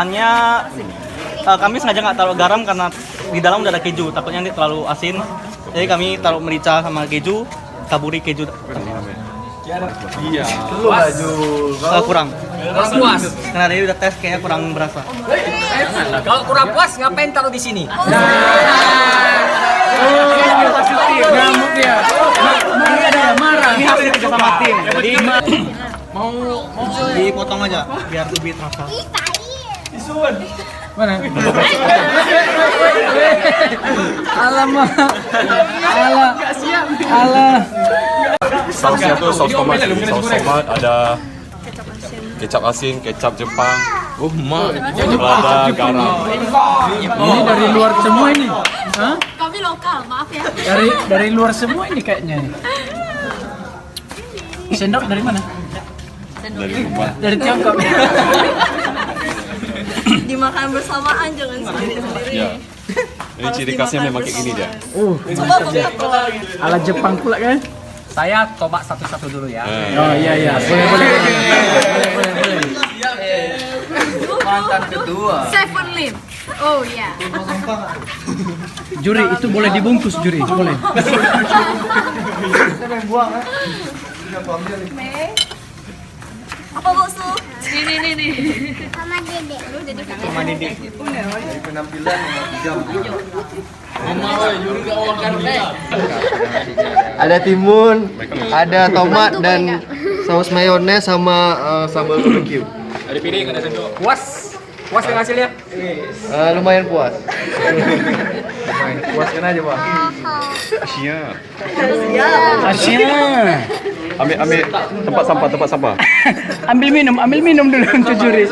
bahannya kami sengaja nggak taruh garam karena di dalam udah ada keju, takutnya nanti terlalu asin. Jadi kami taruh merica sama keju, taburi keju. Iya. Kurang. Puas. Karena dia udah tes kayaknya kurang berasa. Kalau kurang puas ngapain taruh di sini? Ngamuk dia. Marah. Ini hasil kerja sama tim. Jadi mau dipotong aja biar lebih terasa. Mana? Alamak. Alah. Sausnya tuh saus tomat, ada kecap asin, kecap Jepang, lada, garam. Ini dari luar semua ini. Hah? Kami lokal, maaf ya. Dari luar semua ini kayaknya. Sendok dari mana? Dari rumah. Dari Tiongkok. Dimakan bersamaan, jangan sendiri-sendiri. Ya. Ini ciri khasnya memang kayak gini dia. Coba buka keluar. Ala Jepang pula kan? Saya coba satu-satu dulu ya. Oh iya. Boleh. Mantan kedua. Seven Lim. Oh ya. Juri itu boleh dibungkus juri, boleh. Apa bosku? Nih. Sama Dede. Lu jadi Sama Dede. Ada timun, ada tomat dan saus mayones sama sambal barbecue. Puas dengan hasilnya? Lumayan puas. Puaskan aja, Bang. Siap. Asyik. Ambil tempat sampah. Ambil minum dulu untuk juri.